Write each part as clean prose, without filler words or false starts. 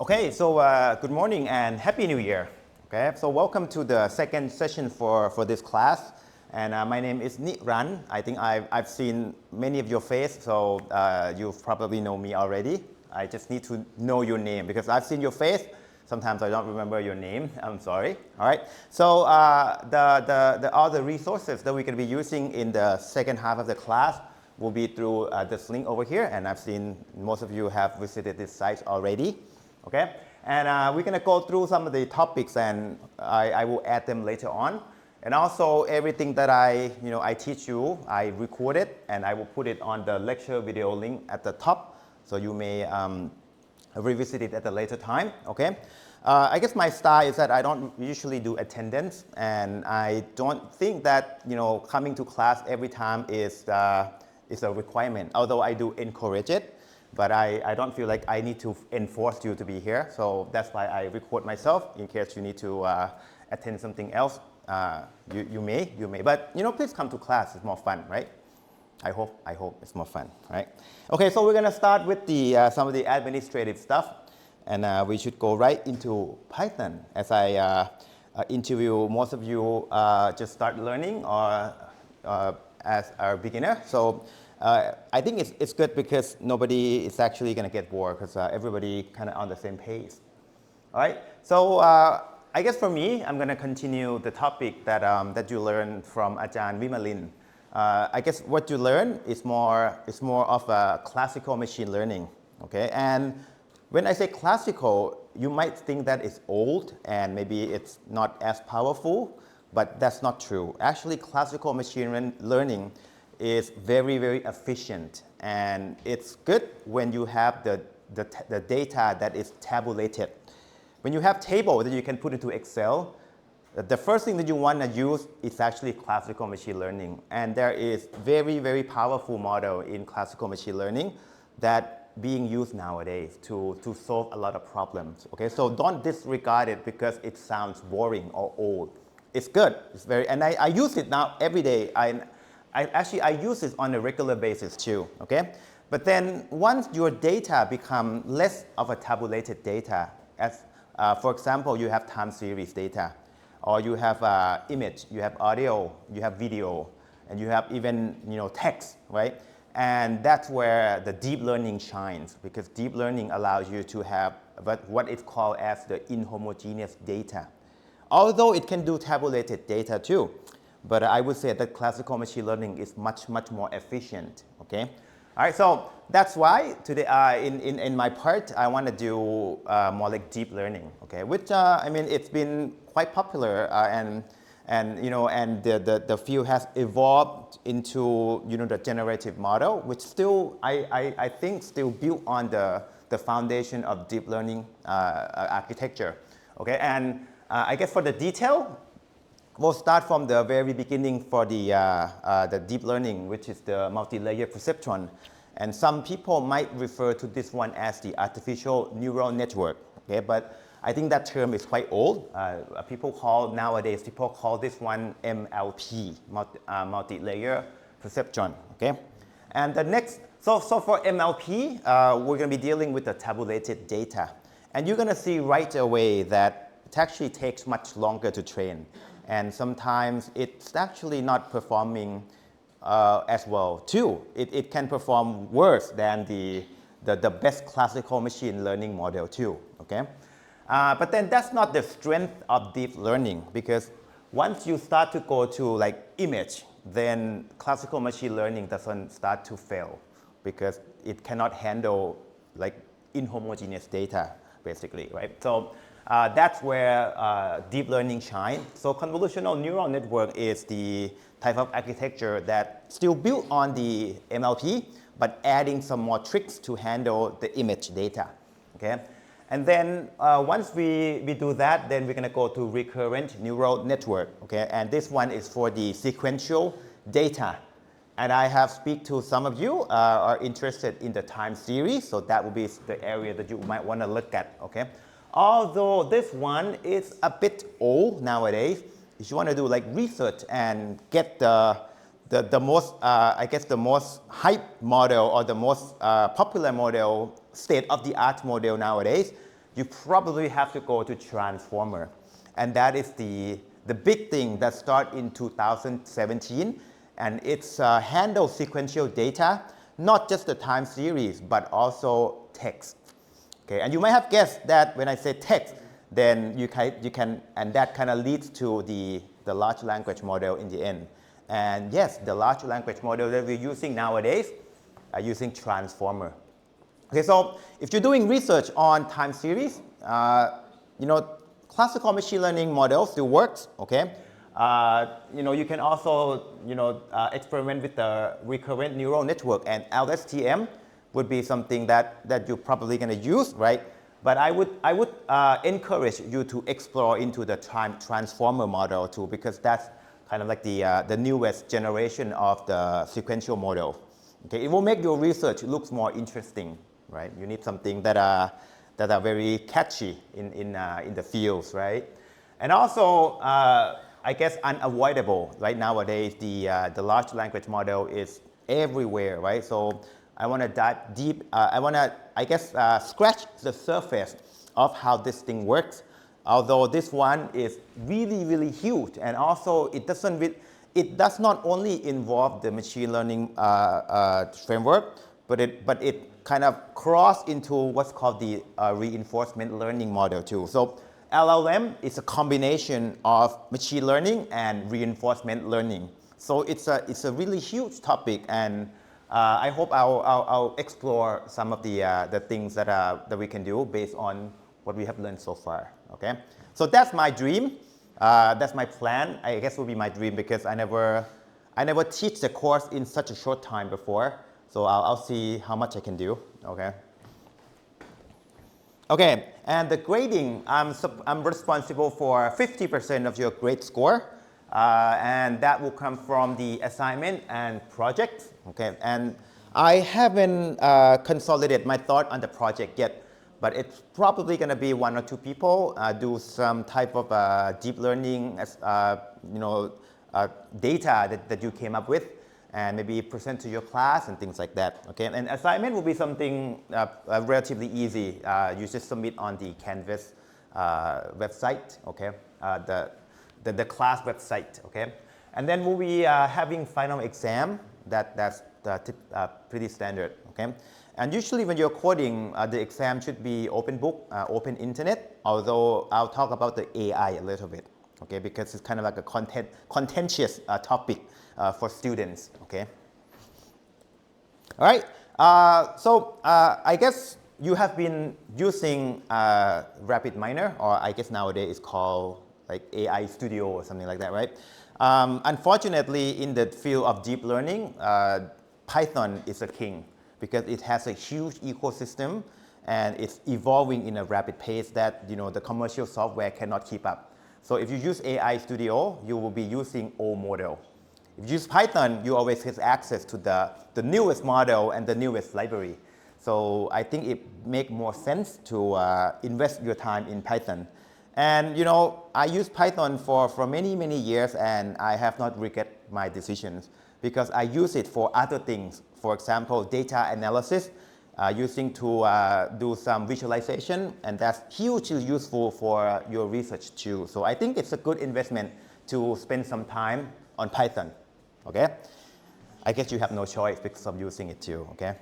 Okay, so good morning and Happy New Year. Okay, so welcome to the second session for this class. And my name is Niran. I think I've seen many of your faces, so you probably know me already. I just need to know your name because I've seen your face. Sometimes I don't remember your name. I'm sorry. All right. So all the resources that we're going to be using in the second half of the class will be through this link over here. And I've seen most of you have visited this site already. Okay, and we're going to go through some of the topics, and I will add them later on. And also everything that I teach you, I record it, and I will put it on the lecture video link at the top, so you may revisit it at a later time. Okay, I guess my style is that I don't usually do attendance, and I don't think that coming to class every time is a requirement. Although I do encourage it. But I don't feel like I need to enforce you to be here. So that's why I record myself in case you need to attend something else. You may. But please come to class. It's more fun, right? I hope it's more fun, right? Okay, so we're going to start with some of the administrative stuff. And we should go right into Python as I interview most of you just start learning or as a beginner. So I think it's good because nobody is actually going to get bored because everybody kind of on the same page. All right. So I guess for me, I'm going to continue the topic that you learned from Ajahn Vimalin. I guess what you learn is more of a classical machine learning. Okay. And when I say classical, you might think that it's old and maybe it's not as powerful, but that's not true. Actually, classical machine learning is very, very efficient, and it's good when you have the data that is tabulated. When you have table that you can put into Excel, the first thing that you want to use is actually classical machine learning, and there is very, very powerful model in classical machine learning that being used nowadays to solve a lot of problems. Okay, so don't disregard it because it sounds boring or old. It's good. It's very, and I use it now every day. I use this on a regular basis too, okay? But then once your data become less of a tabulated data, as for example, you have time series data, or you have image, you have audio, you have video, and you have even text, right? And that's where the deep learning shines, because deep learning allows you to have what is called as the inhomogeneous data. Although it can do tabulated data too. But I would say that classical machine learning is much, much more efficient, okay? All right, so that's why today in my part, I want to do more like deep learning, okay? Which, I mean, it's been quite popular and the field has evolved into, the generative model, which still, I think still built on the foundation of deep learning architecture, okay? And I guess for the detail, we'll start from the very beginning for the deep learning, which is the multi-layer perceptron. And some people might refer to this one as the artificial neural network. Okay, but I think that term is quite old. Nowadays, people call this one MLP, multi-layer perceptron. Okay, and the next, so for MLP, we're going to be dealing with the tabulated data. And you're going to see right away that it actually takes much longer to train. And sometimes it's actually not performing as well too. It can perform worse than the best classical machine learning model too, okay? But then that's not the strength of deep learning, because once you start to go to like image, then classical machine learning doesn't start to fail because it cannot handle like inhomogeneous data basically, right? So that's where deep learning shines. So convolutional neural network is the type of architecture that still built on the MLP, but adding some more tricks to handle the image data, okay? And then once we do that, then we're going to go to recurrent neural network, okay? And this one is for the sequential data. And I have speak to some of you are interested in the time series, so that will be the area that you might want to look at, okay? Although this one is a bit old nowadays, if you want to do like research and get the most, I guess the most hype model or the most popular model, state-of-the-art model nowadays, you probably have to go to transformer. And that is the big thing that started in 2017. And it's handle sequential data, not just the time series, but also text. Okay, and you might have guessed that when I say text, then you can and that kind of leads to the large language model in the end. And yes, the large language model that we're using nowadays are using transformer. Okay, so if you're doing research on time series, classical machine learning model still works. Okay, you can also experiment with the recurrent neural network, and LSTM would be something that you're probably going to use, right? But I would encourage you to explore into the transformer model too, because that's kind of like the newest generation of the sequential model. Okay, it will make your research look more interesting, right? You need something that are very catchy in the fields, right? And also, I guess unavoidable, right? Nowadays, the large language model is everywhere, right? So I want to dive deep. I want to, I guess, scratch the surface of how this thing works. Although this one is really, really huge, and also it does not only involve the machine learning framework, but it kind of cross into what's called the reinforcement learning model too. So LLM is a combination of machine learning and reinforcement learning. So it's a really huge topic, and I hope I'll explore some of the things that we can do based on what we have learned so far. Okay, so that's my dream. That's my plan. I guess it will be my dream because I never teach the course in such a short time before. So I'll see how much I can do. Okay. Okay, and the grading, I'm responsible for 50% of your grade score. And that will come from the assignment and project. Okay, and I haven't consolidated my thought on the project yet, but it's probably going to be 1 or 2 people do some type of deep learning, data that you came up with, and maybe present to your class and things like that. Okay, and assignment will be something relatively easy. You just submit on the Canvas website. Okay, the class website, okay? And then we'll be having final exam. That's pretty standard, okay? And usually when you're coding, the exam should be open book, open internet, although I'll talk about the AI a little bit, okay? Because it's kind of like a contentious topic for students, okay? All right, so I guess you have been using RapidMiner, or I guess nowadays it's called like AI Studio or something like that, right? Unfortunately, in the field of deep learning, Python is a king because it has a huge ecosystem and it's evolving in a rapid pace that the commercial software cannot keep up. So if you use AI Studio, you will be using old model. If you use Python, you always have access to the newest model and the newest library. So I think it makes more sense to invest your time in Python. And I used Python for many, many years, and I have not regret my decisions because I use it for other things. For example, data analysis, using to do some visualization, and that's hugely useful for your research too. So I think it's a good investment to spend some time on Python, okay? I guess you have no choice because of using it too, okay?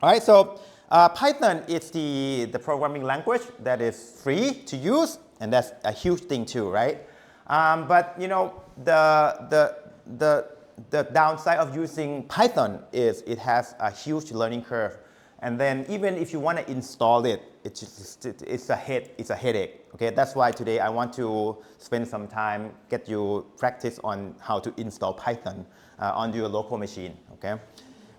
All right, so Python is the programming language that is free to use, and that's a huge thing too, right? But the downside of using Python is it has a huge learning curve, and then even if you want to install it, it's a headache. Okay, that's why today I want to spend some time get you practice on how to install Python on your local machine. Okay, all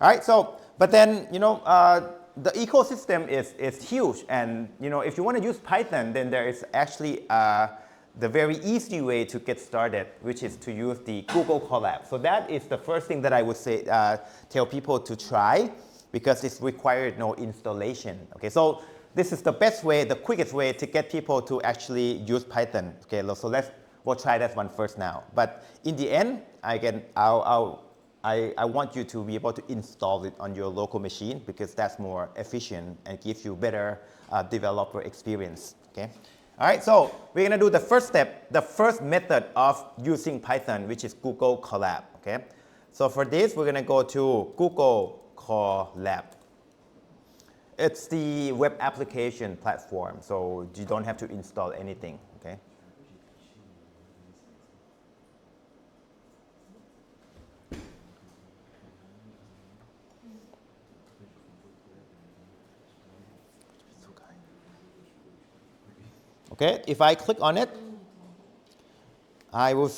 right. So, but then the ecosystem is huge, and if you want to use Python, then there is actually the very easy way to get started, which is to use the Google Colab. So that is the first thing that I would say tell people to try because it's required no installation. Okay, so this is the best way, the quickest way to get people to actually use Python. Okay, so we'll try that one first now. But in the end, I'll I want you to be able to install it on your local machine because that's more efficient and gives you better developer experience. Okay. All right, so we're going to do the first step, the first method of using Python, which is Google Colab. Okay. So for this, we're going to go to Google Colab. It's the web application platform, so you don't have to install anything. Okay. Okay, if I click on it, I will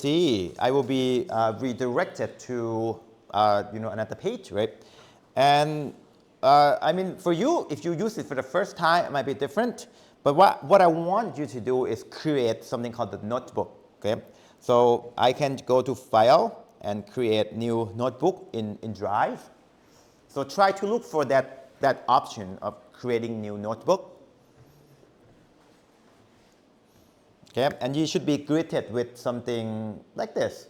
be redirected to another page, right? And I mean, for you, if you use it for the first time, it might be different. But what I want you to do is create something called the notebook. Okay, so I can go to File and create new notebook in Drive. So try to look for that option of creating new notebook. Okay, and you should be greeted with something like this.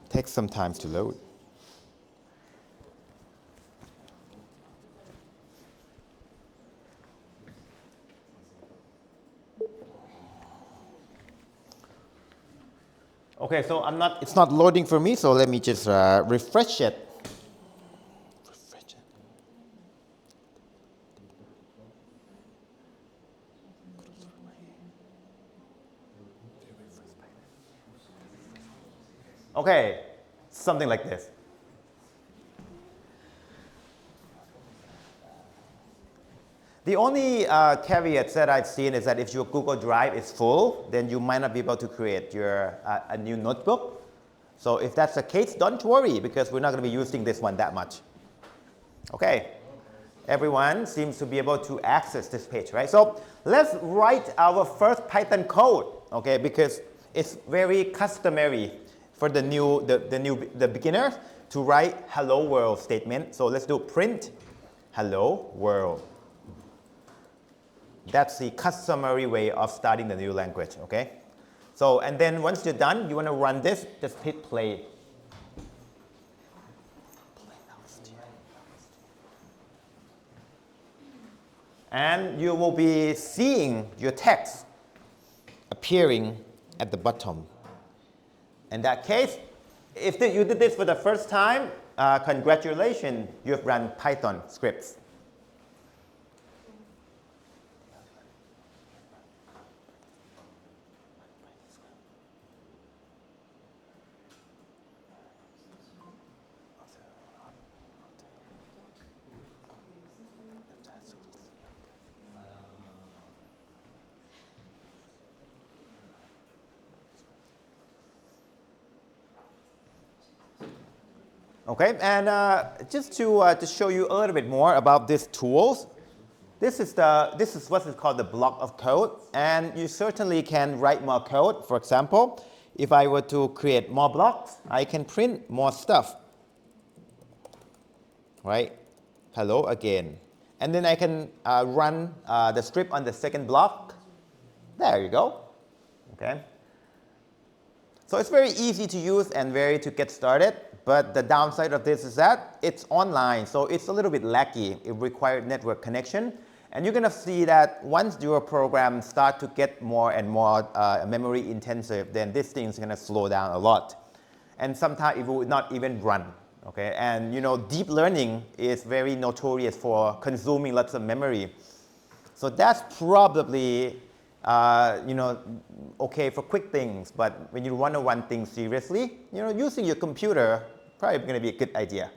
Takes some time to load. Okay, so it's not loading for me, so let me just refresh it. Okay, something like this. The only caveat that I've seen is that if your Google Drive is full, then you might not be able to create your a new notebook. So if that's the case, don't worry, because we're not going to be using this one that much. Okay, everyone seems to be able to access this page, right? So let's write our first Python code, okay, because it's very customary for the beginners to write hello world statement. So let's do print hello world. That's the customary way of starting the new language, okay? So, and then once you're done, you want to run this, just hit play. And you will be seeing your text appearing at the bottom. In that case, if you did this for the first time, congratulations, you've run Python scripts. Okay, and just to show you a little bit more about these tools, this is what is called the block of code, and you certainly can write more code. For example, if I were to create more blocks, I can print more stuff. Right? Hello again. And then I can run the script on the second block. There you go. Okay. So it's very easy to use and very to get started. But the downside of this is that it's online, so it's a little bit laggy. It requires network connection. And you're going to see that once your program starts to get more and more memory intensive, then this thing is going to slow down a lot. And sometimes it will not even run. Okay? And you know, deep learning is very notorious for consuming lots of memory. So that's probably okay for quick things. But when you want to run things seriously, using your computer probably going to be a good idea.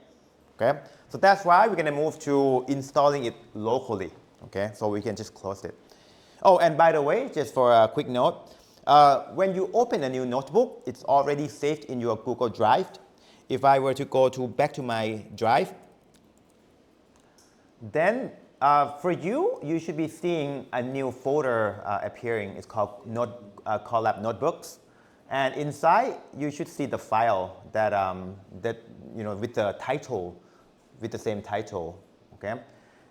Okay? So that's why we're going to move to installing it locally. Okay? So we can just close it. Oh, and by the way, just for a quick note, when you open a new notebook, it's already saved in your Google Drive. If I were to go back to my Drive, then For you, you should be seeing a new folder appearing. It's called Colab Notebooks. And inside, you should see the file that, with the title, with the same title, okay?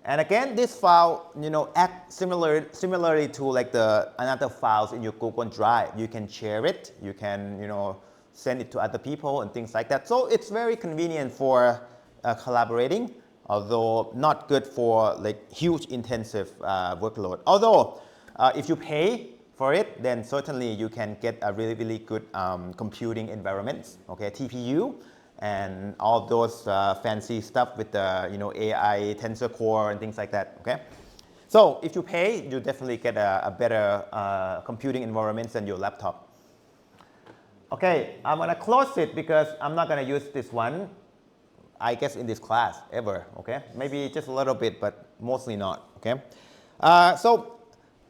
And again, this file, act similarly to like the another files in your Google Drive. You can share it, you can, send it to other people and things like that. So it's very convenient for collaborating, although not good for like huge intensive workload. Although if you pay for it, then certainly you can get a really, really good computing environments, okay, TPU, and all those fancy stuff with the AI tensor core and things like that, okay? So if you pay, you definitely get a better computing environment than your laptop. Okay, I'm gonna close it because I'm not gonna use this one, I guess, in this class ever, okay? Maybe just a little bit, but mostly not, okay? So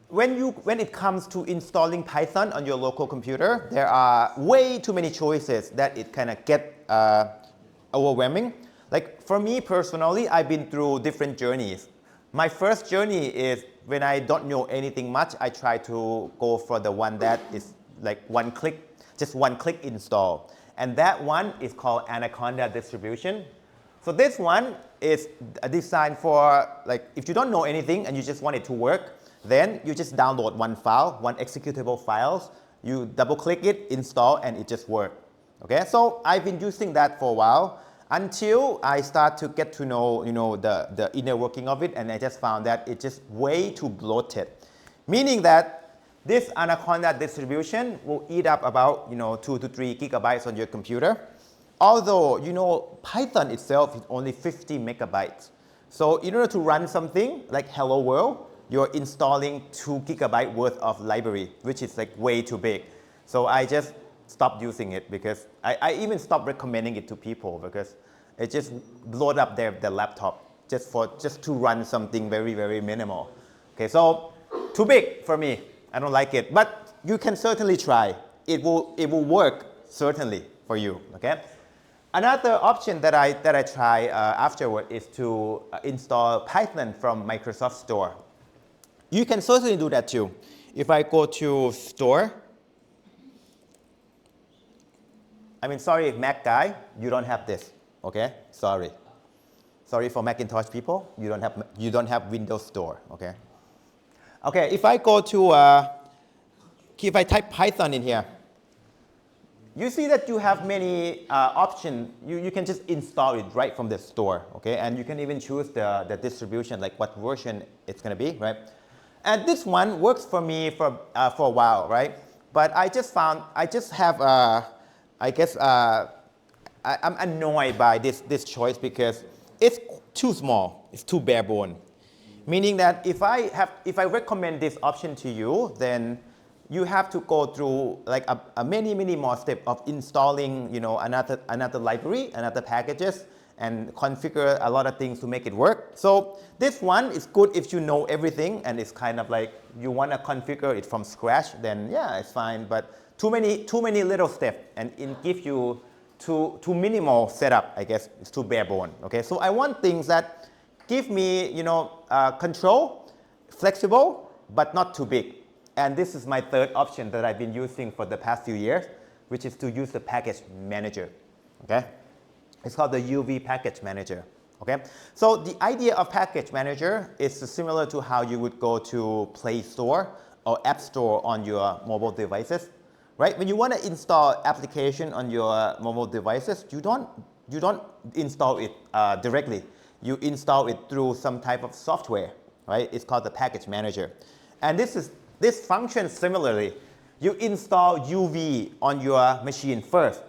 when it comes to installing Python on your local computer, there are way too many choices that it kind of get overwhelming. Like for me personally, I've been through different journeys. My first journey is when I don't know anything much, I try to go for the one that is like just one click install. And that one is called Anaconda distribution. So this one is designed for like if you don't know anything and you just want it to work, then you just download one file, one executable files, you double click it, install, and it just works. Okay, so I've been using that for a while until I start to get to know, the inner working of it, and I just found that it's just way too bloated. Meaning that this Anaconda distribution will eat up about 2 to 3 gigabytes on your computer. Although, Python itself is only 50 megabytes. So in order to run something like Hello World, you're installing 2 gigabyte worth of library, which is like way too big. So I just stopped using it because I even stopped recommending it to people because it just blowed up their laptop just to run something very, very minimal. Okay, so too big for me. I don't like it, but you can certainly try. It will work certainly for you. Okay. Another option that I try afterward is to install Python from Microsoft Store. You can certainly do that too. If I go to Store, sorry, Mac guy, you don't have this. Okay, sorry. Sorry for Macintosh people, you don't have Windows Store. Okay. Okay, if I go to, if I type Python in here, you see that you have many options. You can just install it right from the store, okay? And you can even choose the distribution, like what version it's gonna be, right? And this one works for me for a while, right? But I just have, I'm annoyed by this choice because it's too small, it's too bare bone. Meaning that if I recommend this option to you, then you have to go through like a many more steps of installing, another library, another packages, and configure a lot of things to make it work. So this one is good if you know everything, and it's kind of like you want to configure it from scratch. Then yeah, it's fine. But too many little steps, and it gives you too minimal setup. I guess it's too bare bone. Okay, so I want things that give me, control, flexible, but not too big. And this is my third option that I've been using for the past few years, which is to use the package manager. Okay, it's called the UV package manager. Okay, so the idea of package manager is similar to how you would go to Play Store or App Store on your mobile devices, right? When you want to install application on your mobile devices, you don't install it directly. You install it through some type of software, right? It's called the package manager. And this functions similarly. You install UV on your machine first,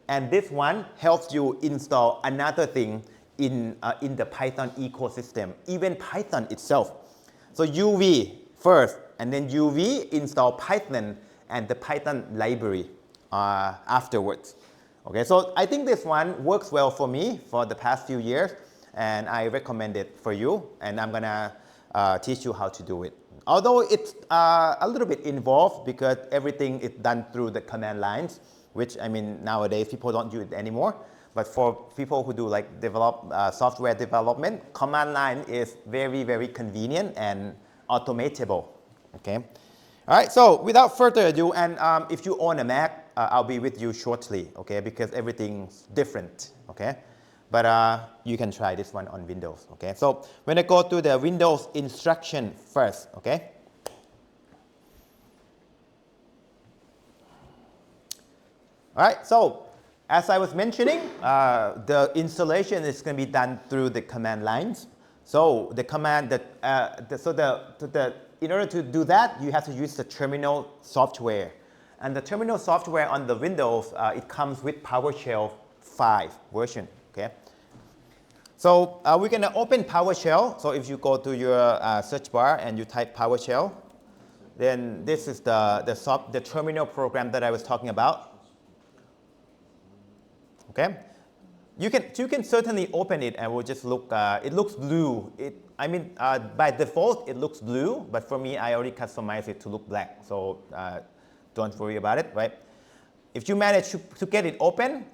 and this one helps you install another thing in the Python ecosystem, even Python itself. So UV first, and then UV install Python and the Python library afterwards. Okay, so I think this one works well for me for the past few years, and I recommend it for you, and I'm gonna teach you how to do it. Although it's a little bit involved because everything is done through the command lines, which I mean nowadays people don't use it anymore. But for people who do like software development, command line is very, very convenient and automatable. Okay. All right. So without further ado, and if you own a Mac, I'll be with you shortly. Okay, because everything's different. Okay. But you can try this one on Windows. Okay. So when I go to the Windows instruction first. Okay. All right. So as I was mentioning, the installation is going to be done through the command lines. So the command that in order to do that, you have to use the terminal software. And the terminal software on the Windows, it comes with PowerShell 5 version. Okay. So we're going to open PowerShell. So if you go to your search bar and you type PowerShell, then this is the terminal program that I was talking about. Okay, you can certainly open it and we'll just look. It looks blue. By default it looks blue, but for me I already customized it to look black. So don't worry about it, right? If you manage to get it open,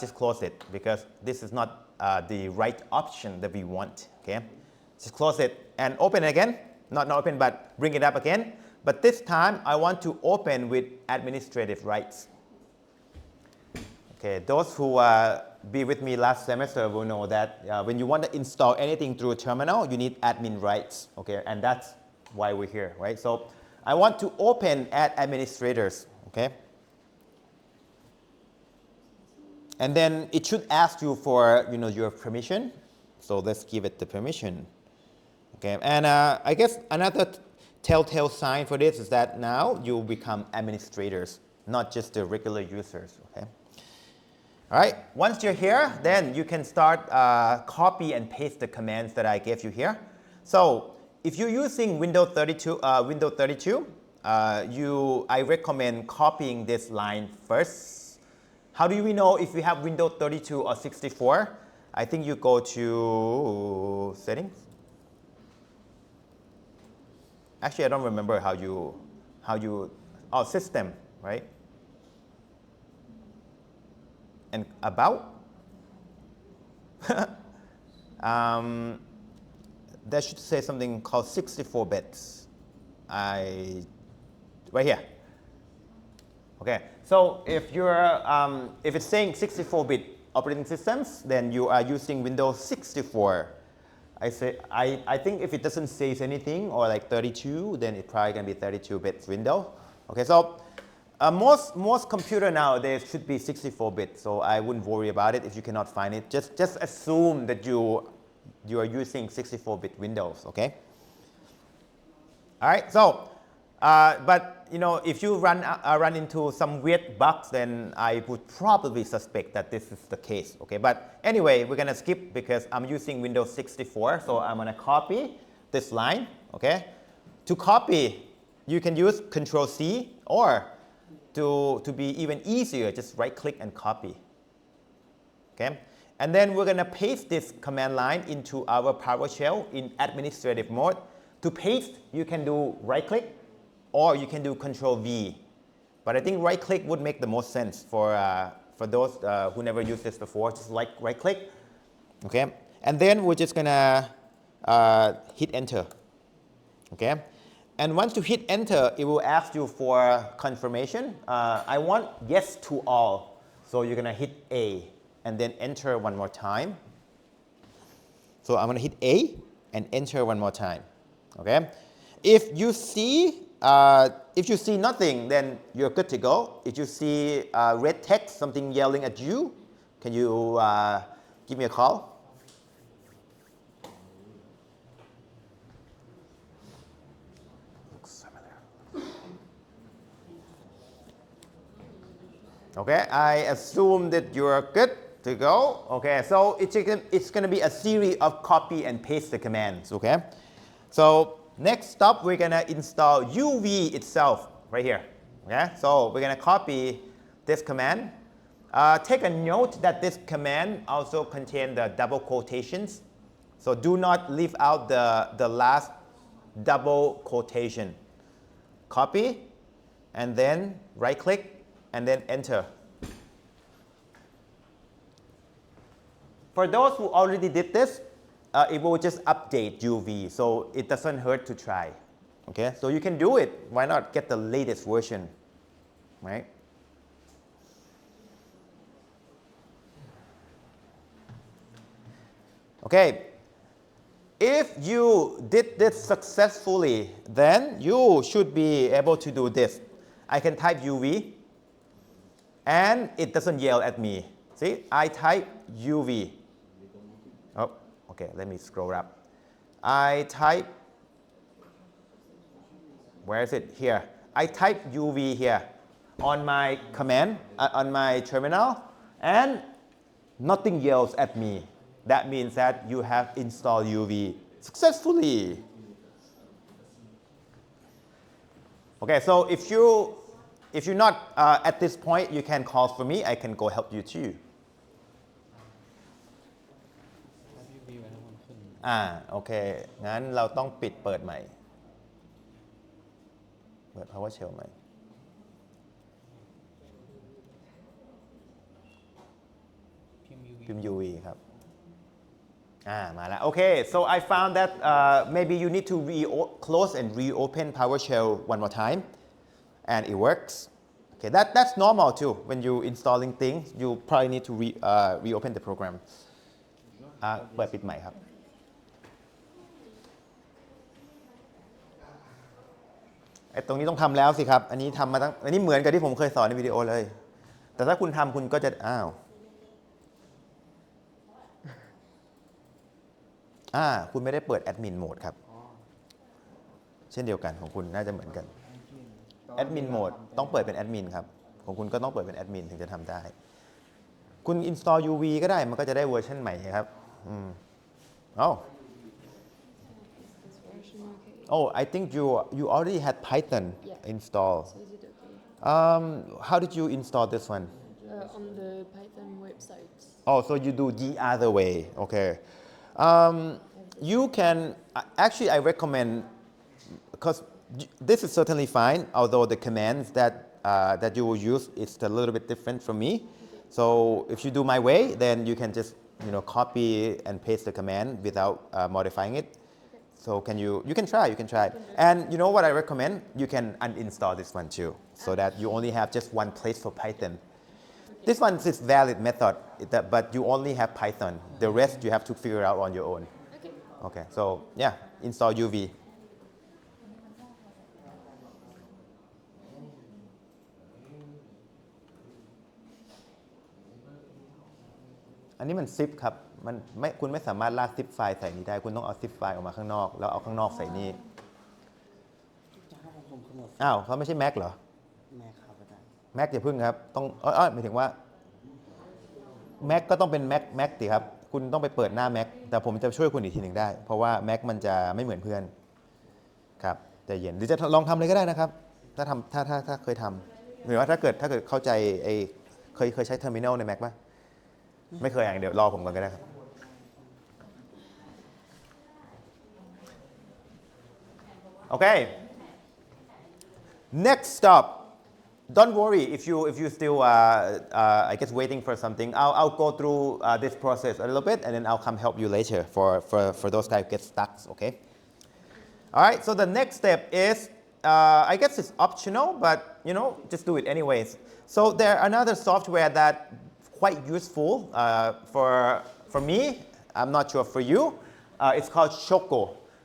just close it because this is not the right option that we want. Okay, just close it and open it again. Not open, but bring it up again. But this time I want to open with administrative rights. Okay, those who be with me last semester will know that when you want to install anything through a terminal, you need admin rights. Okay, and that's why we're here, right? So I want to open at administrators. Okay, and then it should ask you for your permission. So let's give it the permission. Okay, and I guess another telltale sign for this is that now you become administrators, not just the regular users. Okay. All right, once you're here, then you can start copy and paste the commands that I gave you here. So if you're using Windows 32, I recommend copying this line first. How do we know if we have Windows 32 or 64? I think you go to settings. Actually, I don't remember how you system, right? And about, that should say something called 64 bits. Right here. Okay, so if it's saying 64-bit operating systems, then you are using Windows 64. I think if it doesn't say anything or like 32, then it's probably gonna be 32-bit Windows. Okay, so. Most computer nowadays should be 64-bit, so I wouldn't worry about it if you cannot find it. Just assume that you are using 64-bit Windows, okay? All right, so but if you run into some weird bugs, then I would probably suspect that this is the case, okay? But anyway, we're gonna skip because I'm using Windows 64, so I'm gonna copy this line, okay? To copy, you can use Control-C or to be even easier, just right-click and copy. Okay, and then we're going to paste this command line into our PowerShell in administrative mode. To paste, you can do right-click or you can do Control-V. But I think right-click would make the most sense for those who never used this before. Just like right-click. Okay, and then we're just going to hit Enter. Okay. And once you hit Enter, it will ask you for confirmation. I want yes to all. So you're going to hit A and then Enter one more time. So I'm going to hit A and Enter one more time. Okay? If you see nothing, then you're good to go. If you see red text, something yelling at you, can you give me a call? Okay, I assume that you're good to go. Okay, so it's going to be a series of copy and paste the commands. Okay, so next up we're going to install UV itself right here. Okay, so we're going to copy this command. Take a note that this command also contains the double quotations. So do not leave out the last double quotation. Copy, and then right-click, and then Enter. For those who already did this, it will just update UV, so it doesn't hurt to try. Okay, so you can do it. Why not get the latest version, right? Okay, if you did this successfully, then you should be able to do this. I can type UV, and it doesn't yell at me. See, I type UV. Oh, okay, let me scroll up. I type, where is it? Here. I type UV here on my command, on my terminal, and nothing yells at me. That means that you have installed UV successfully. Okay, so if you're not at this point, you can call for me. I can go help you too. โอเค งั้นเราต้องปิดเปิดใหม่ เปิด PowerShell ใหม่ พิมพ์ UV ครับ มาแล้ว Okay, so I found that maybe you need to close and reopen PowerShell one more time, and it works. Okay, that's normal too. When you installing things, you probably need to reopen the program. เปิดปิดใหม่ครับ ไอ้ตรงนี้ต้องทำแล้วสิครับ อันนี้ทำมาตั้ง อันนี้เหมือนกับที่ผมเคยสอนในวิดีโอเลย แต่ถ้าคุณทำคุณก็จะคุณไม่ได้เปิดแอดมินโหมดครับ เช่นเดียวกันของคุณน่าจะเหมือนกันแอดมินโหมดต้องเปิดเป็นแอดมินครับ ของคุณก็ต้องเปิดเป็นแอดมินถึงจะทำได้ คุณ install UV ก็ได้ มันก็จะได้เวอร์ชันใหม่ครับOh, I think you already had Python installed. So is it okay? How did you install this one? On the Python website. Oh, so you do the other way. Okay. You can actually I recommend, because this is certainly fine, although the commands that you will use is a little bit different from me. So if you do my way, then you can just copy and paste the command without modifying it. So you can try. And you know what I recommend? You can uninstall this one too, so that you only have just one place for Python. This one is valid method, but you only have Python. The rest you have to figure out on your own. Okay, so yeah, install UV. This is zip ครับ คุณไม่สามารถลาก zip ไฟล์ใส่นี้ได้ คุณต้องเอา zip ไฟล์ออกมาข้างนอก แล้วเอาข้างนอกใส่นี่ เขาไม่ใช่ Mac เหรอ Mac ครับอาจารย์ Mac อย่าพึ่งครับ ต้องหมายถึงว่า Mac ก็ต้องเป็น Mac สิครับ คุณต้องไปเปิดหน้า Mac แต่ผมจะช่วยคุณอีกทีหนึ่งได้ เพราะว่า Mac มันจะไม่เหมือนเพื่อน ครับใจเย็น หรือจะลองทำเลยก็ได้นะครับ ถ้าเคยทำหรือว่าถ้าเกิดเข้าใจเคยใช้ Terminal ใน Mac ป่ะ ไม่เคยเดี๋ยวรอผมก่อนก็ได้ครับ Okay. Next stop. Don't worry if you still I guess waiting for something. I'll go through this process a little bit, and then I'll come help you later for those guys who get stuck. Okay. All right. So the next step is I guess it's optional, but just do it anyways. So there another software that quite useful for me. I'm not sure for you. It's called Choco.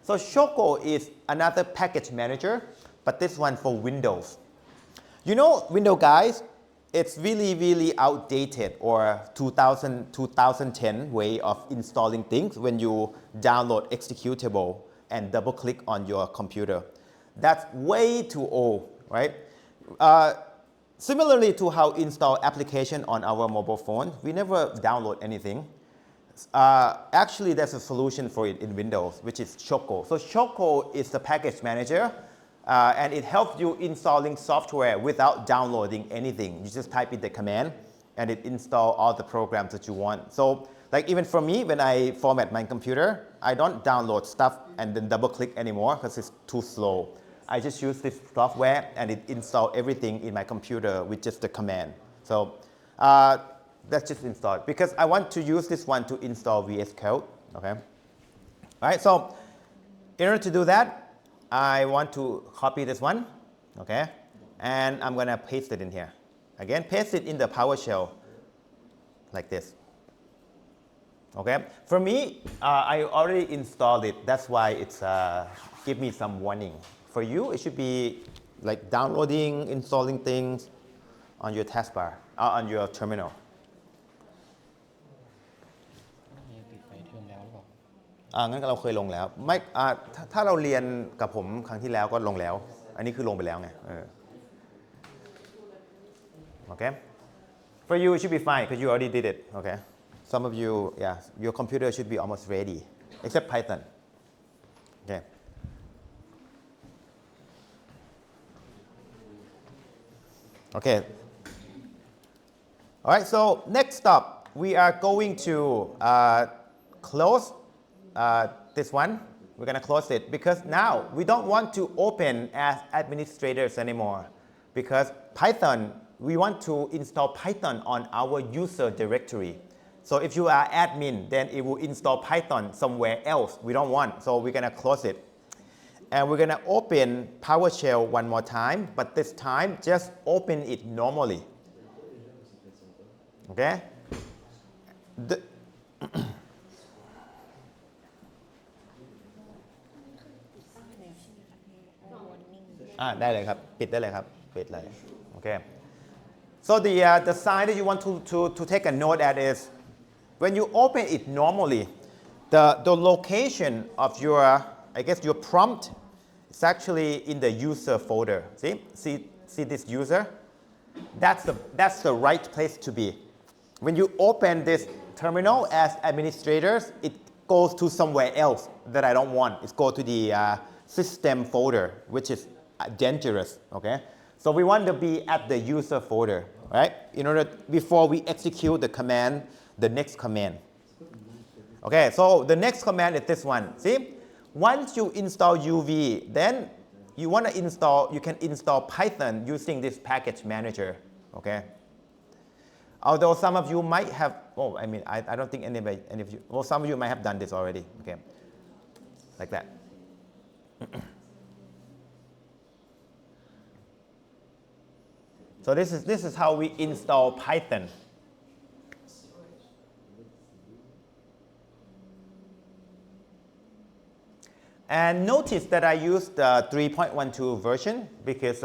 So Choco is another package manager, but this one for Windows. Windows guys, it's really outdated or 2010 way of installing things when you download executable and double click on your computer. That's way too old, right? Similarly to how install application on our mobile phone, we never download anything. Actually, there's a solution for it in Windows, which is Choco. So Choco is the package manager, and it helps you installing software without downloading anything. You just type in the command, and it installs all the programs that you want. So like even for me, when I format my computer, I don't download stuff and then double click anymore because it's too slow. I just use this software and it installs everything in my computer with just the command. So Let's just install it because I want to use this one to install VS Code. Okay. All right. So in order to do that, I want to copy this one. Okay. And I'm going to paste it in here. Again, paste it in the PowerShell like this. Okay. For me, I already installed it. That's why it's give me some warning. For you, it should be like downloading, installing things on your taskbar, on your terminal. นี่ติดไปเทอมแล้วหรือเปล่า งั้นเราเคยลงแล้วไม่ถ้าเราเรียนกับผมครั้งที่แล้วก็ลงแล้ว อันนี้คือลงไปแล้วไงOkay. For you, it should be fine because you already did it. Okay. Some of you, yeah, your computer should be almost ready, except Python. Okay. Okay. All right. So next up, we are going to close this one. We're going to close it because now we don't want to open as administrators anymore because Python. We want to install Python on our user directory. So if you are admin, then it will install Python somewhere else. We don't want, so we're going to close it. And we're going to open PowerShell one more time, but this time just open it normally. Okay? ได้เลยครับปิดได้เลยครับปิดเลย Okay. So the sign that you want to take a note at is when you open it normally, the location of your, I guess your prompt is actually in the user folder. See this user? That's the right place to be. When you open this terminal as administrators, it goes to somewhere else that I don't want. It goes to the system folder, which is dangerous. Okay. So we want to be at the user folder, right? In order before we execute the command, the next command. Okay, so the next command is this one. See, once you install UV, then you want to install. You can install Python using this package manager. Okay. Although some of you might have. Oh, I mean, I don't think any of you. Well, some of you might have done this already. Okay, like that. So this is how we install Python. And notice that I used the 3.12 version because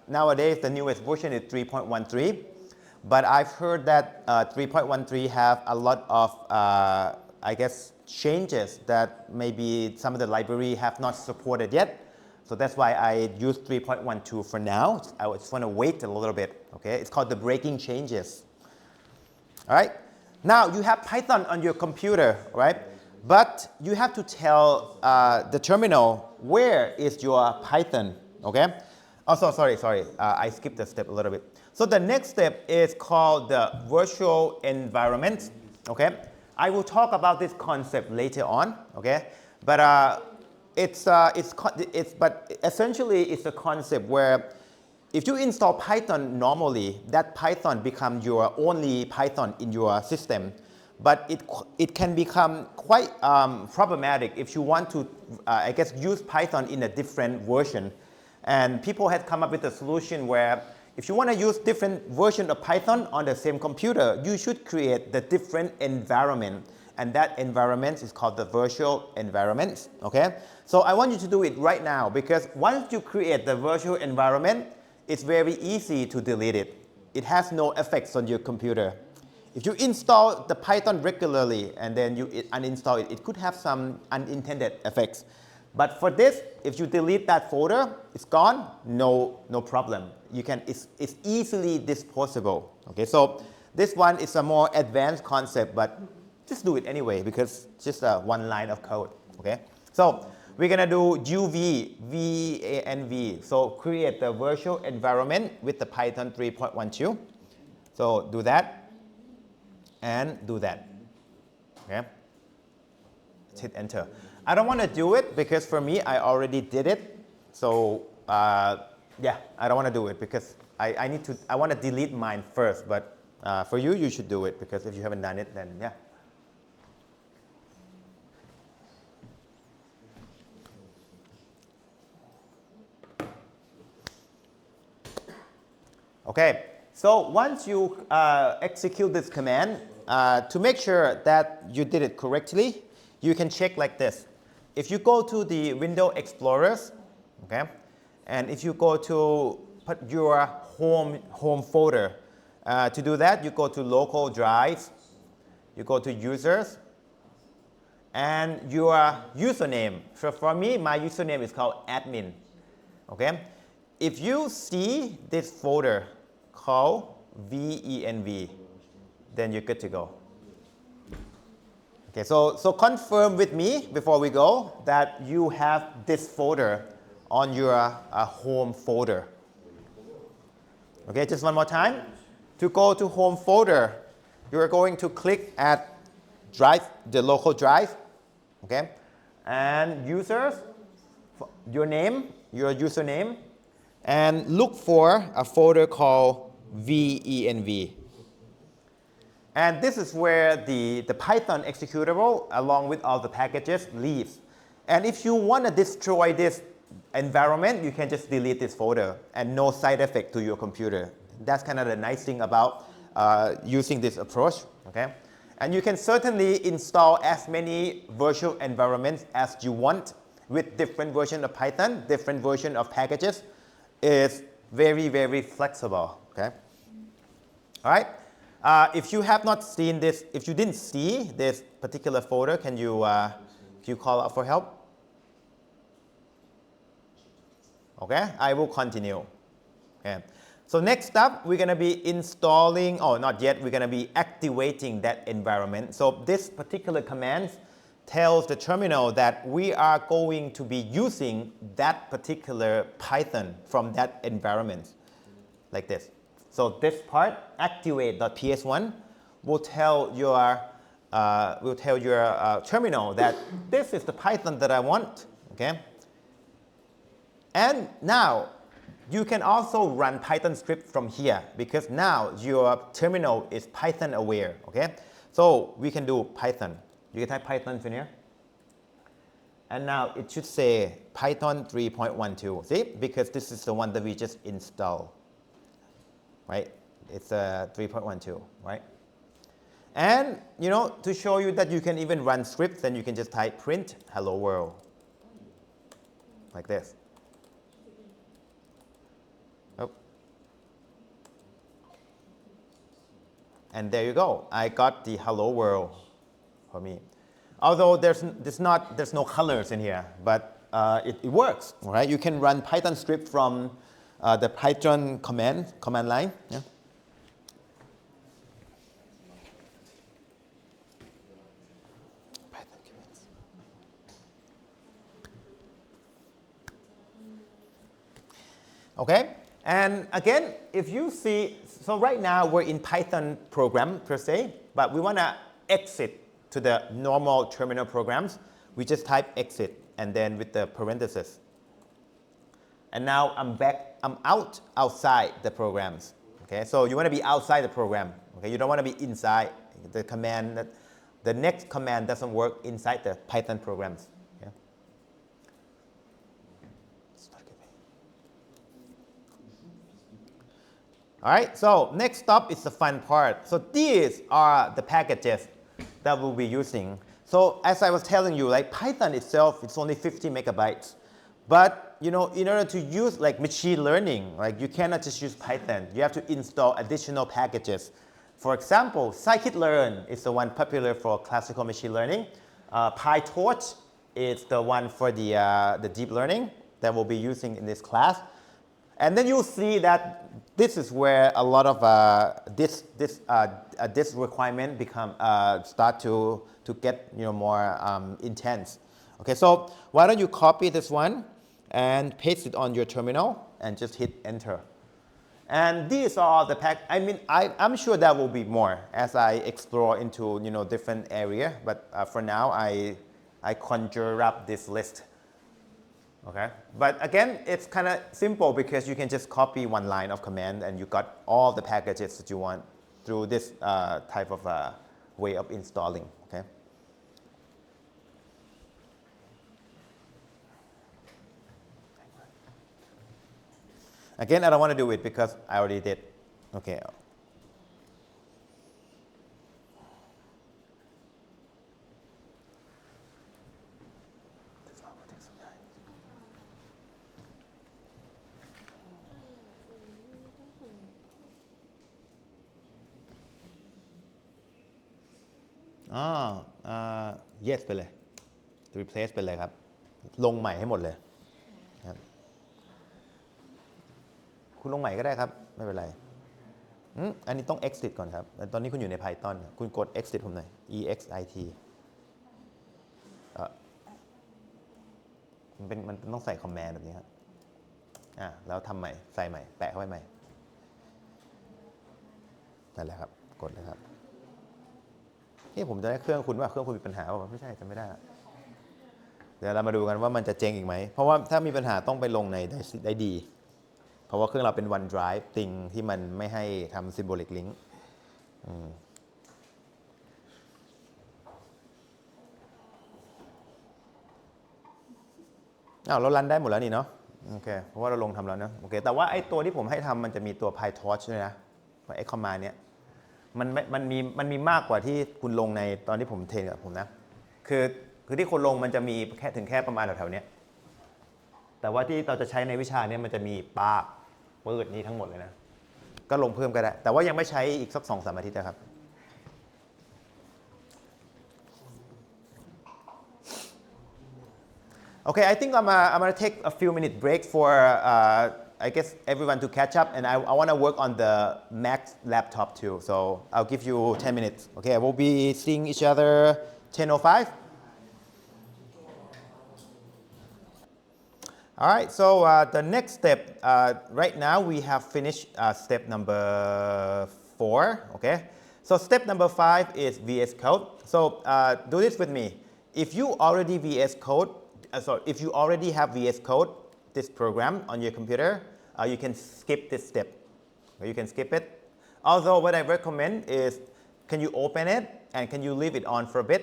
nowadays the newest version is 3.13. But I've heard that 3.13 have a lot of, I guess, changes that maybe some of the library have not supported yet. So that's why I use 3.12 for now. I just want to wait a little bit. Okay, it's called the breaking changes. All right. Now you have Python on your computer, right? But you have to tell the terminal where is your Python. Okay. Also, sorry. I skipped a step a little bit. So the next step is called the virtual environment. Okay. I will talk about this concept later on. Okay. But but essentially it's a concept where if you install Python normally, that Python becomes your only Python in your system. But it can become quite problematic if you want to, I guess, use Python in a different version. And people had come up with a solution where if you want to use different version of Python on the same computer, you should create the different environment. And that environment is called the virtual environment. Okay? So I want you to do it right now because once you create the virtual environment, it's very easy to delete it. It has no effects on your computer. If you install the Python regularly and then you uninstall it, it could have some unintended effects. But for this, if you delete that folder, it's gone, no problem. It's easily disposable. Okay, so this one is a more advanced concept, but just do it anyway because it's just one line of code. Okay, so we're gonna do UV, V-A-N-V. So create the virtual environment with the Python 3.12. So do that and do that. Okay, hit enter. I don't want to do it because for me, I already did it. So yeah, I don't want to do it because I want to delete mine first, but For you, you should do it because if you haven't done it, then yeah. Okay, so once you execute this command, to make sure that you did it correctly, you can check like this. If you go to the Window Explorers, okay, and if you go to put your home folder, to do that, you go to Local Drive, you go to Users, and your username. So for me, my username is called admin. Okay, if you see this folder called VENV, then you're good to go. Okay, so confirm with me before we go that you have this folder on your home folder. Okay, just one more time. To go to home folder, you are going to click at drive, the local drive, okay, and users, your name, your username, and look for a folder called VENV. And this is where the Python executable, along with all the packages, lives. And if you want to destroy this environment, you can just delete this folder and no side effect to your computer. That's kind of the nice thing about using this approach. Okay? And you can certainly install as many virtual environments as you want with different versions of Python, different versions of packages. It's very, very flexible. Okay? All right? If you have not seen this, if you didn't see this particular folder, can you call out for help? Okay, I will continue. Okay. So next up, we're going to be installing, oh, not yet, we're going to be activating that environment. So this particular command tells the terminal that we are going to be using that particular Python from that environment, like this. So this part, activate.ps1, will tell your terminal that this is the Python that I want. Okay? And now you can also run Python script from here because now your terminal is Python aware. Okay? So we can do Python. You can type Python in here. And now it should say Python 3.12. See? Because this is the one that we just installed. Right? It's 3.12, right? And, you know, to show you that you can even run scripts, then you can just type print hello world, like this. Oh. And there you go. I got the hello world for me. Although there's no colors in here, but it works, right? You can run Python script from the Python command line. Yeah. Python commands. Okay, and again, if you see, so right now we're in Python program per se, but we want to exit to the normal terminal programs. We just type exit and then with the parentheses. And now I'm outside the programs. Okay, so you want to be outside the program. Okay, you don't want to be inside the command. The next command doesn't work inside the Python programs. Okay? All right, so next up is the fun part. So these are the packages that we'll be using. So as I was telling you, like Python itself, it's only 50 megabytes. But you know, in order to use like machine learning, like you cannot just use Python. You have to install additional packages. For example, scikit-learn is the one popular for classical machine learning. PyTorch is the one for the deep learning that we'll be using in this class. And then you'll see that this is where a lot of this requirement start to get more intense. Okay, so why don't you copy this one and paste it on your terminal and just hit enter. And these are the I'm sure there will be more as I explore into different area. But for now, I conjure up this list. Okay, but again, it's kind of simple because you can just copy one line of command and you got all the packages that you want. through this type of way of installing. Okay. Again, I don't want to do it because I already did. Okay. yes ไปเลย replace ไปเลยครับ ลงใหม่ให้หมดเลยครับคุณลงใหม่ก็ได้ครับ ไม่เป็นไรอันนี้ต้อง exit ก่อนครับ ตอนนี้คุณอยู่ใน Python คุณกด exit ผมหน่อย exit มันต้องใส่ command แบบนี้ครับแล้วทำใหม่ ใส่ใหม่ แปะเข้าไปใหม่ นั่นแหละครับ กดเลยครับนี่ผมจะได้เครื่องคุณว่าเครื่องคุณมีปัญหาป่ะไม่ใช่จะไม่ได้ เดี๋ยวเรามาดูกันว่ามันจะเจ๊งอีกไหม เพราะว่าถ้ามีปัญหาต้องไปลงในได้ดี เพราะว่าเครื่องเราเป็น OneDrive ติงที่มันไม่ให้ทำ symbolic link เรารันได้หมดแล้วนี่เนาะโอเคเพราะว่าเราลงทำแล้วนะโอเคแต่ว่าไอ้ตัวที่ผมให้ทำมันจะมีตัว PyTorch ด้วยนะไอ้คอมมานด์เนี้ยมันมีมากกว่าที่คุณลงในตอนที่ผมเทรนกับผมนะคือที่คนลงมันจะมีถึงแค่ประมาณแถวๆนี้แต่ว่าที่เราจะใช้ในวิชานี้มันจะมีปาปืดนี้ทั้งหมดเลยนะก็ลงเพิ่มก็ได้แต่ว่ายังไม่ใช้อีกสัก 2-3 อาทิตย์นะครับ Okay, I think I'm going to take a few minute break for I guess everyone to catch up, and I want to work on the Mac laptop too. So I'll give you 10 minutes. Okay, we'll be seeing each other 10:05. All right, so the next step, right now we have finished step number 4, okay? So step number 5 is VS Code. So do this with me. If you already if you already have VS Code, this program on your computer, you can skip this step. You can skip it. Although what I recommend is, can you open it and can you leave it on for a bit?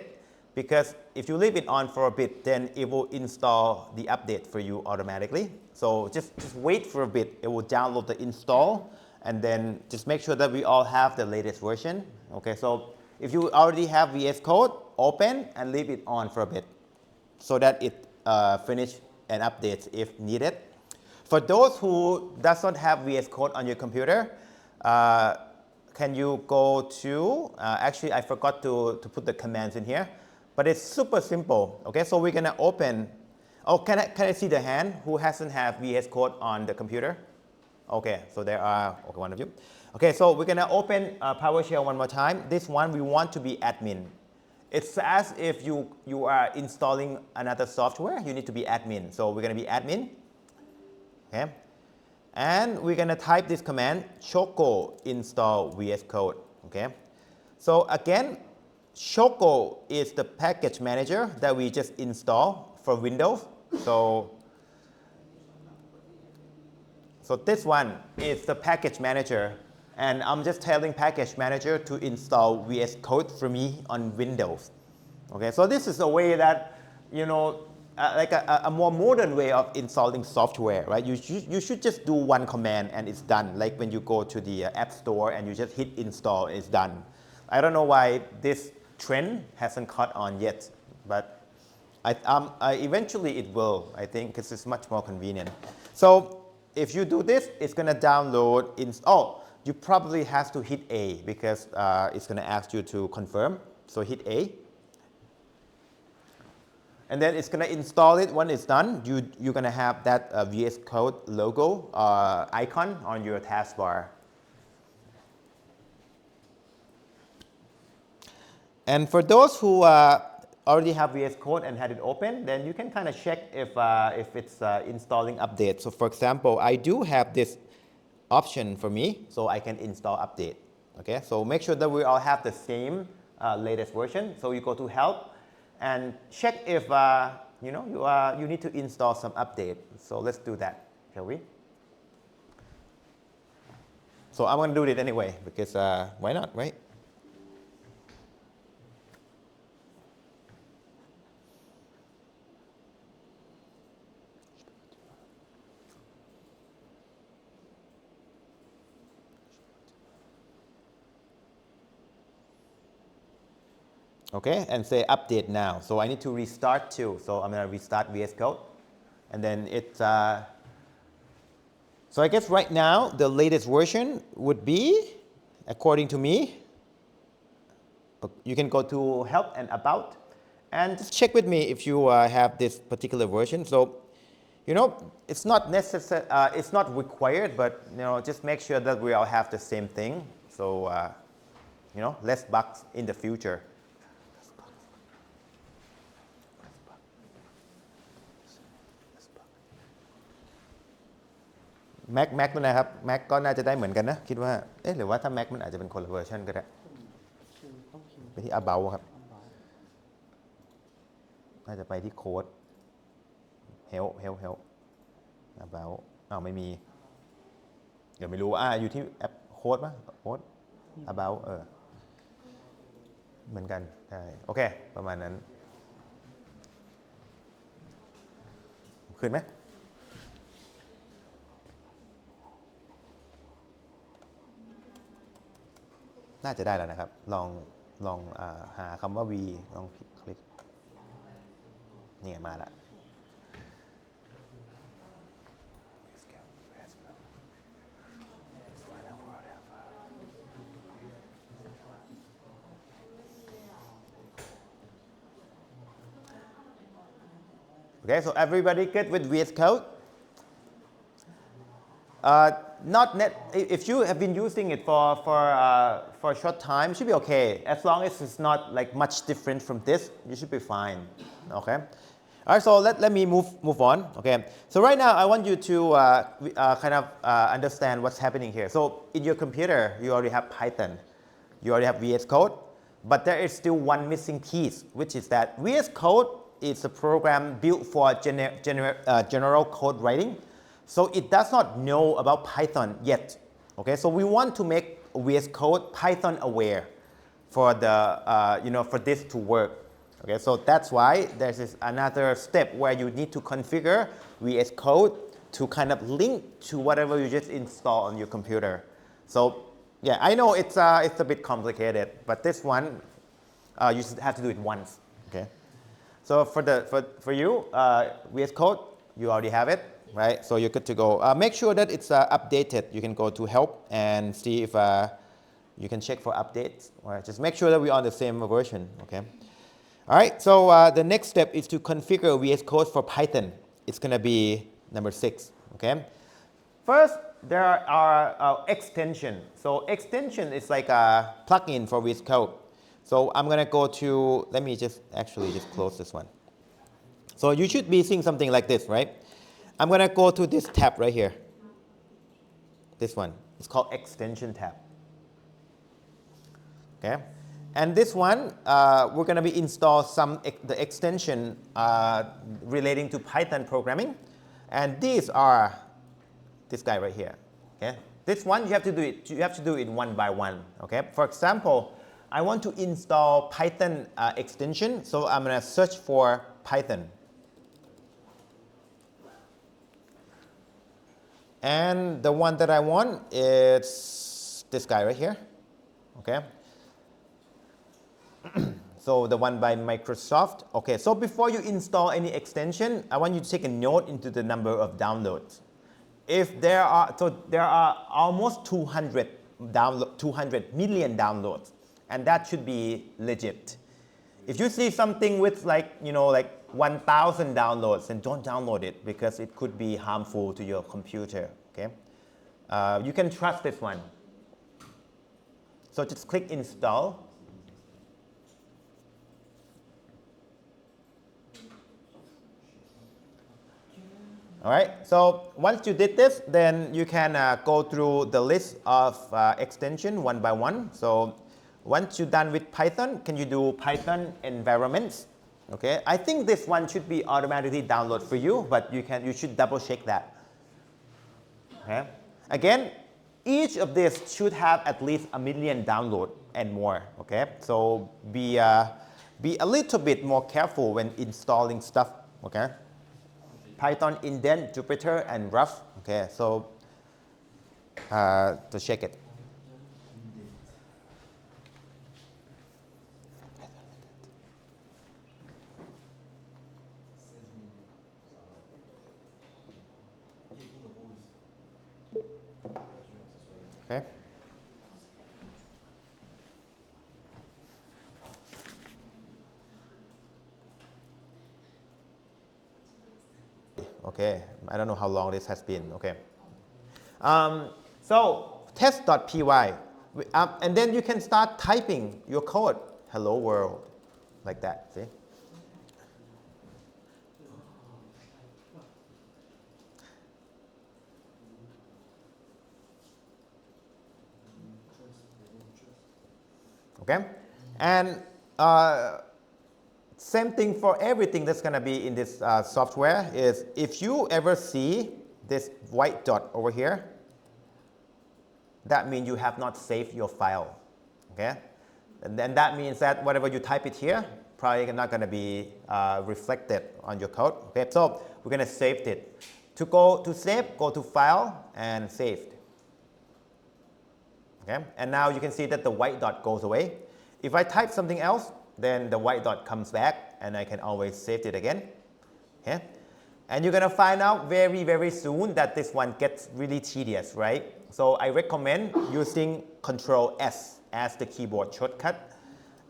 Because if you leave it on for a bit, then it will install the update for you automatically. So just wait for a bit. It will download the install, and then just make sure that we all have the latest version. Okay, so if you already have VS Code, open and leave it on for a bit so that it finish and updates if needed. For those who does not have VS Code on your computer, can you go to, actually I forgot to put the commands in here, but it's super simple. Okay, so we're gonna open, can I see the hand who hasn't have VS Code on the computer? Okay, so there are, one of you. Okay, so we're gonna open PowerShell one more time. This one we want to be admin. It's as if you are installing another software, you need to be admin. So we're going to be admin. Okay. And we're going to type this command, choco install VS Code. Okay. So again, choco is the package manager that we just install for Windows. So this one is the package manager. And I'm just telling package manager to install VS Code for me on Windows. Okay, so this is a way that, like a more modern way of installing software, right? You should just do one command and it's done. Like when you go to the App Store and you just hit install, it's done. I don't know why this trend hasn't caught on yet, but eventually it will, I think, because it's much more convenient. So if you do this, it's going to download, you probably have to hit A because it's going to ask you to confirm. So hit A. And then it's going to install it. When it's done, you're going to have that VS Code logo icon on your taskbar. And for those who already have VS Code and had it open, then you can kind of check if it's installing updates. So for example, I do have this option for me, so I can install update. Okay, so make sure that we all have the same latest version. So you go to help and check if you need to install some update. So let's do that, shall we? So I'm going to do it anyway because why not, right? Okay, and say update now. So I need to restart too. So I'm going to restart VS Code. And then it's, so I guess right now the latest version would be, according to me, you can go to help and about and just check with me if you have this particular version. So, you know, it's not necessary, it's not required, but, you know, just make sure that we all have the same thing. So, you know, less bugs in the future. Mac นั่นนะครับ Mac ก็น่าจะได้เหมือนกันนะคิดว่าเอ๊ะหรือว่าถ้า Mac มันอาจจะเป็นคนละเวอร์ชันก็ได้ไปที่ About ครับน่าจะไปที่โค้ด Help About อ้าวไม่มีเดี๋ยวไม่รู้อยู่ที่แอปโค้ดป่ะโค้ด About เหมือนกันใช่โอเคประมาณนั้นขึ้นไหมน่าจะได้แล้วนะครับลองหาคำว่า V ลองคลิกนี่มาแล้ว Okay, so everybody good with VS Code? If you have been using it for a short time, it should be okay. As long as it's not like much different from this, you should be fine. Okay. All right. So let me move on. Okay. So right now I want you to kind of understand what's happening here. So in your computer, you already have Python, you already have VS Code, but there is still one missing piece, which is that VS Code is a program built for general code writing. So it does not know about Python yet. Okay, so we want to make VS Code Python aware for the for this to work. Okay, so that's why there's another step where you need to configure VS Code to kind of link to whatever you just install on your computer. So yeah, I know it's a bit complicated, but this one you just have to do it once. Okay, so for you VS Code you already have it. Right, so you're good to go. Make sure that it's updated. You can go to help and see if you can check for updates. Right, just make sure that we're on the same version. Okay. All right. So the next step is to configure VS Code for Python. It's going to be number 6. Okay. First, there are extension. So extension is like a plugin for VS Code. So I'm going to go to. Let me just close this one. So you should be seeing something like this, right? I'm going to go to this tab right here. This one. It's called Extension tab. Okay. And this one, we're going to be install the extension relating to Python programming. And these are this guy right here. Okay. This one you have to do it one by one. Okay. For example, I want to install Python extension, so I'm going to search for Python. And the one that I want is this guy right here. Okay. So the one by Microsoft. Okay, so before you install any extension, I want you to take a note into the number of downloads. If there are almost 200 million downloads, and that should be legit. If you see something with like 1,000 downloads, then don't download it because it could be harmful to your computer. Okay, you can trust this one. So just click install. All right. So once you did this, then you can go through the list of extension one by one. So once you're done with Python, can you do Python environments? Okay, I think this one should be automatically downloaded for you, but you should double check that. Okay. Again, each of this should have at least 1 million downloads and more, okay? So be a little bit more careful when installing stuff, okay? Python indent, Jupyter, and rough, okay? So to check it. Okay. Okay, I don't know how long this has been, okay. So test.py, and then you can start typing your code, hello world, like that, see? Okay, and same thing for everything that's going to be in this software is if you ever see this white dot over here, that means you have not saved your file, okay? And then that means that whatever you type it here, probably not going to be reflected on your code, okay? So we're going to save it. To go to save, go to File and Saved. Okay? And now you can see that the white dot goes away. If I type something else, then the white dot comes back and I can always save it again. Okay? And you're going to find out very, very soon that this one gets really tedious, right? So I recommend using Control S as the keyboard shortcut.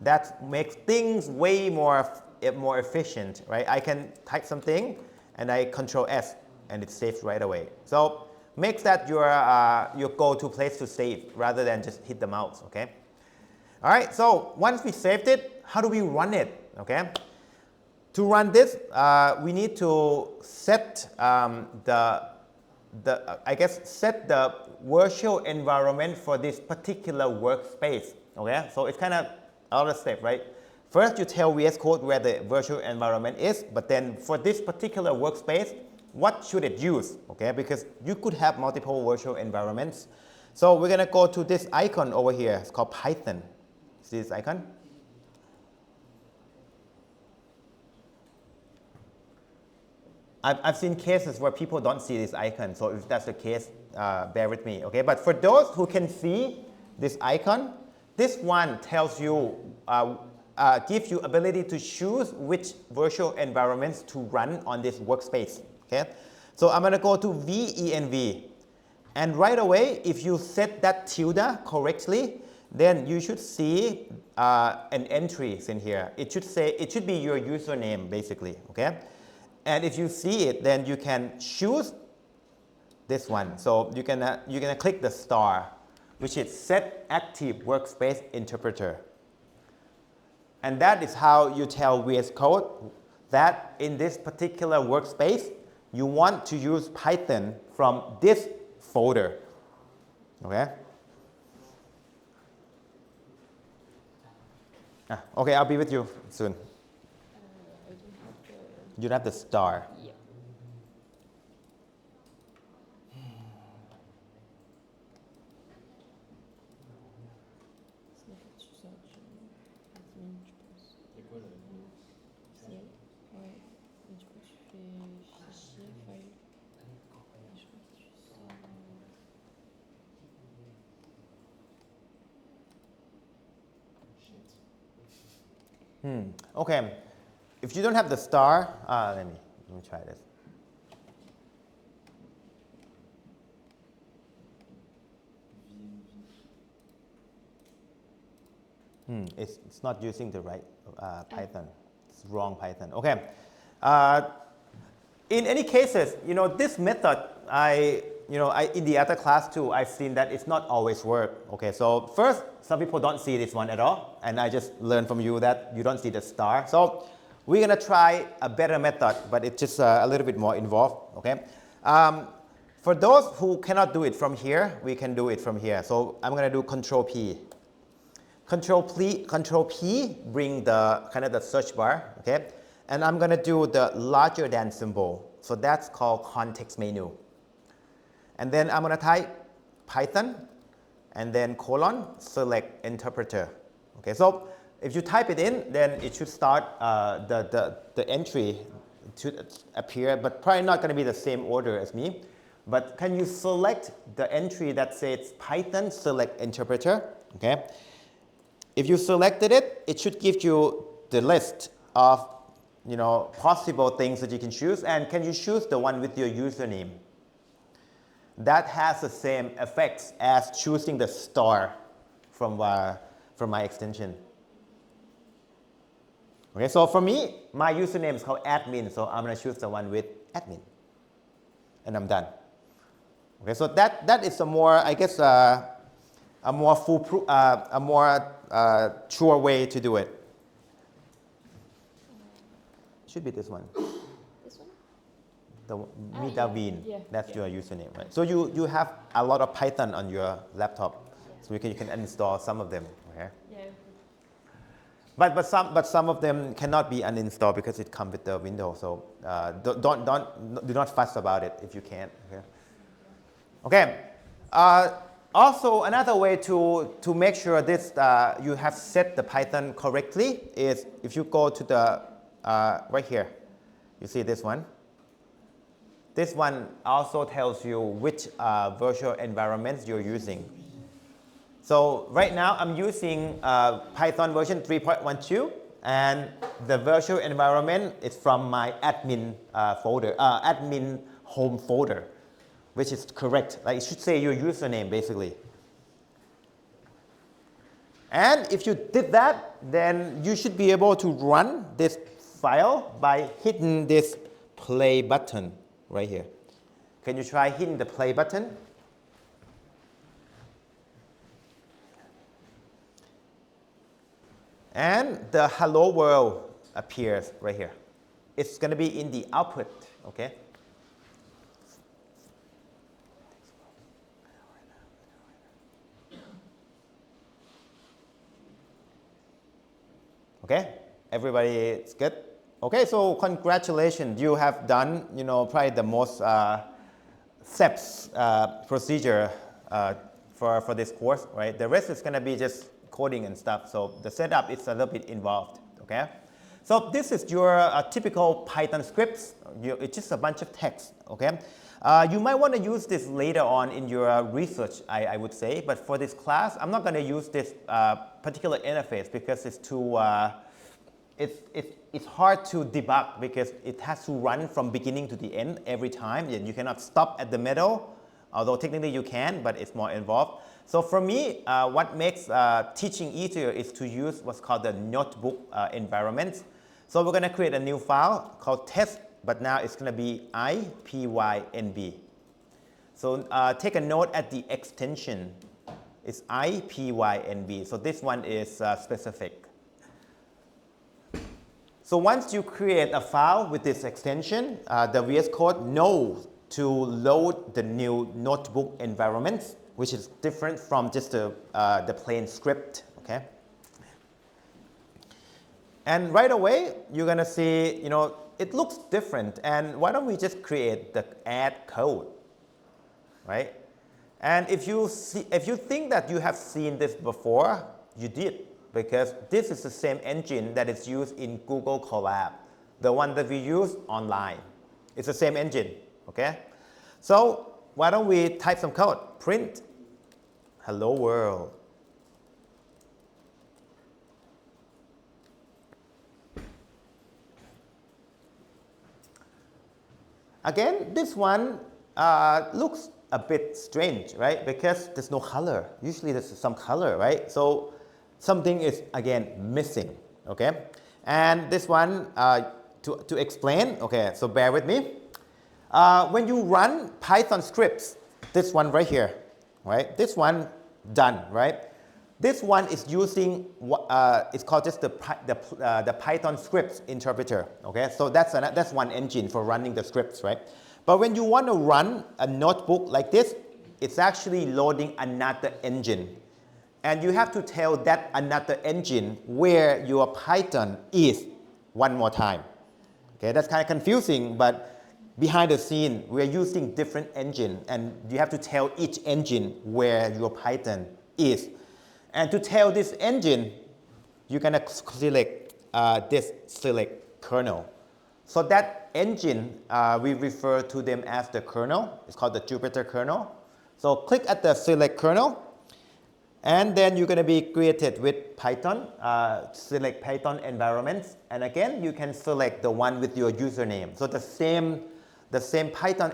That makes things way more efficient, right? I can type something and I Control S and it saves right away. So makes that your go-to place to save rather than just hit the mouse, okay? All right, so once we saved it, how do we run it, okay? To run this, we need to set set the virtual environment for this particular workspace, okay? So it's kind of other step, right? First, you tell VS Code where the virtual environment is, but then for this particular workspace, what should it use, okay? Because you could have multiple virtual environments. So we're going to go to this icon over here. It's called Python. See this icon? I've seen cases where people don't see this icon. So if that's the case, bear with me, okay? But for those who can see this icon, this one tells you, gives you ability to choose which virtual environments to run on this workspace. Okay, so I'm going to go to VENV, and right away, if you set that tilde correctly, then you should see an entry in here. It should be your username basically. Okay, and if you see it, then you can choose this one. So you're gonna click the star, which is Set Active Workspace Interpreter, and that is how you tell VS Code that in this particular workspace, you want to use Python from this folder, okay? Okay, I'll be with you soon. I don't have the... You don't have the star. Yeah. Okay, if you don't have the star, let me try this. It's not using the right Python. It's wrong Python. Okay. In any cases, this method, in the other class too, I've seen that it's not always work. Okay, so first, some people don't see this one at all, and I just learned from you that you don't see the star. So we're gonna try a better method, but it's just a little bit more involved. Okay. For those who cannot do it from here, we can do it from here. So I'm gonna do Control P. Control P bring the search bar. Okay. And I'm going to do the larger than symbol. So that's called context menu. And then I'm going to type Python, and then colon, select interpreter. Okay, so if you type it in, then it should start, the entry should appear, but probably not going to be the same order as me. But can you select the entry that says Python select interpreter? Okay. If you selected it, it should give you the list of possible things that you can choose. And can you choose the one with your username? That has the same effects as choosing the star from my extension. Okay, so for me, my username is called admin, so I'm going to choose the one with admin. And I'm done. Okay, so that is a more, I guess, a more foolproof, a more sure way to do it. Should be this one. This one? The Midavin, yeah. that's your username, right? So you have a lot of Python on your laptop, so you can install some of them. Okay. Yeah. But some of them cannot be uninstalled because it comes with the Windows. So do not fuss about it if you can't. Okay. Also, another way to make sure this you have set the Python correctly is if you go to the right here, you see this one. This one also tells you which virtual environments you're using. So right now I'm using Python version 3.12, and the virtual environment is from my admin folder, admin home folder, which is correct. Like it should say your username basically. And if you did that, then you should be able to run this file by hitting this play button right here. Can you try hitting the play button? And the hello world appears right here. It's going to be in the output, okay? Okay, everybody is good? Okay, so congratulations, you have done, probably the most steps procedure for this course, right? The rest is going to be just coding and stuff, so the setup is a little bit involved, okay? So this is your typical Python scripts. It's just a bunch of text, okay? You might want to use this later on in your research, I would say, but for this class, I'm not going to use this particular interface because it's too, it's hard to debug because it has to run from beginning to the end every time. You cannot stop at the middle, although technically you can, but it's more involved. So for me, what makes teaching easier is to use what's called the notebook environment. So we're going to create a new file called test, but now it's going to be IPYNB. So take a note at the extension. It's IPYNB. So this one is specific. So once you create a file with this extension, the VS Code knows to load the new notebook environment, which is different from just the plain script, okay? And right away, you're going to see, it looks different. And why don't we just create the add code, right? And if you think that you have seen this before, you did, because this is the same engine that is used in Google Colab, the one that we use online. It's the same engine, okay? So why don't we type some code? Print hello world. Again, this one looks a bit strange, right? Because there's no color. Usually there's some color, right? So something is, again, missing, okay? And this one, to explain, okay, so bear with me. When you run Python scripts, this one right here, right? This one done, right? This one is using, it's called just the Python scripts interpreter, okay? So that's one engine for running the scripts, right? But when you want to run a notebook like this, it's actually loading another engine. And you have to tell that another engine where your Python is one more time. Okay, that's kind of confusing, but behind the scene, we're using different engine, and you have to tell each engine where your Python is. And to tell this engine, you're gonna select this select kernel. So that engine, we refer to them as the kernel. It's called the Jupyter kernel. So click at the select kernel, and then you're going to be created with Python. Select Python environments, and again, you can select the one with your username. So the same Python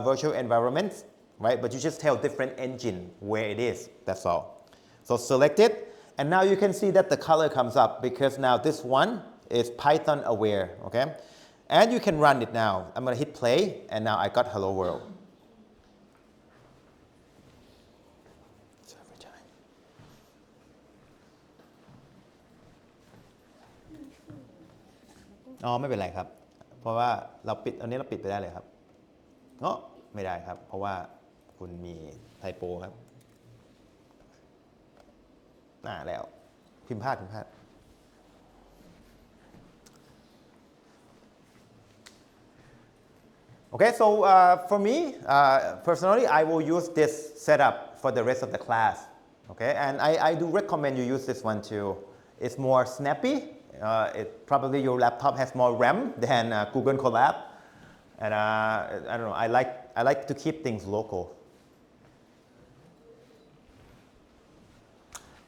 virtual environment, right? But you just tell different engine where it is. That's all. So select it, and now you can see that the color comes up because now this one is Python aware. Okay, and you can run it now. I'm going to hit play, and now I got hello world.อ๋อไม่เป็นไรครับเพราะว่าเราปิดอันนี้เราปิดไปได้เลยครับเนาะไม่ได้ครับเพราะว่าคุณมีไทโปครับแล้วพิมพ์พลาดOkay, so for me, personally, I will use this setup for the rest of the class. Okay, and I do recommend you use this one too. It's more snappy. Probably your laptop has more RAM than Google Colab, and I don't know. I like to keep things local.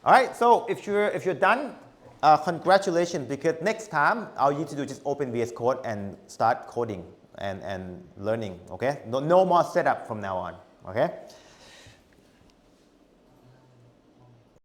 All right. So if you're done, congratulations, because next time all you need to do is just open VS Code and start coding and learning. Okay. No more setup from now on. Okay.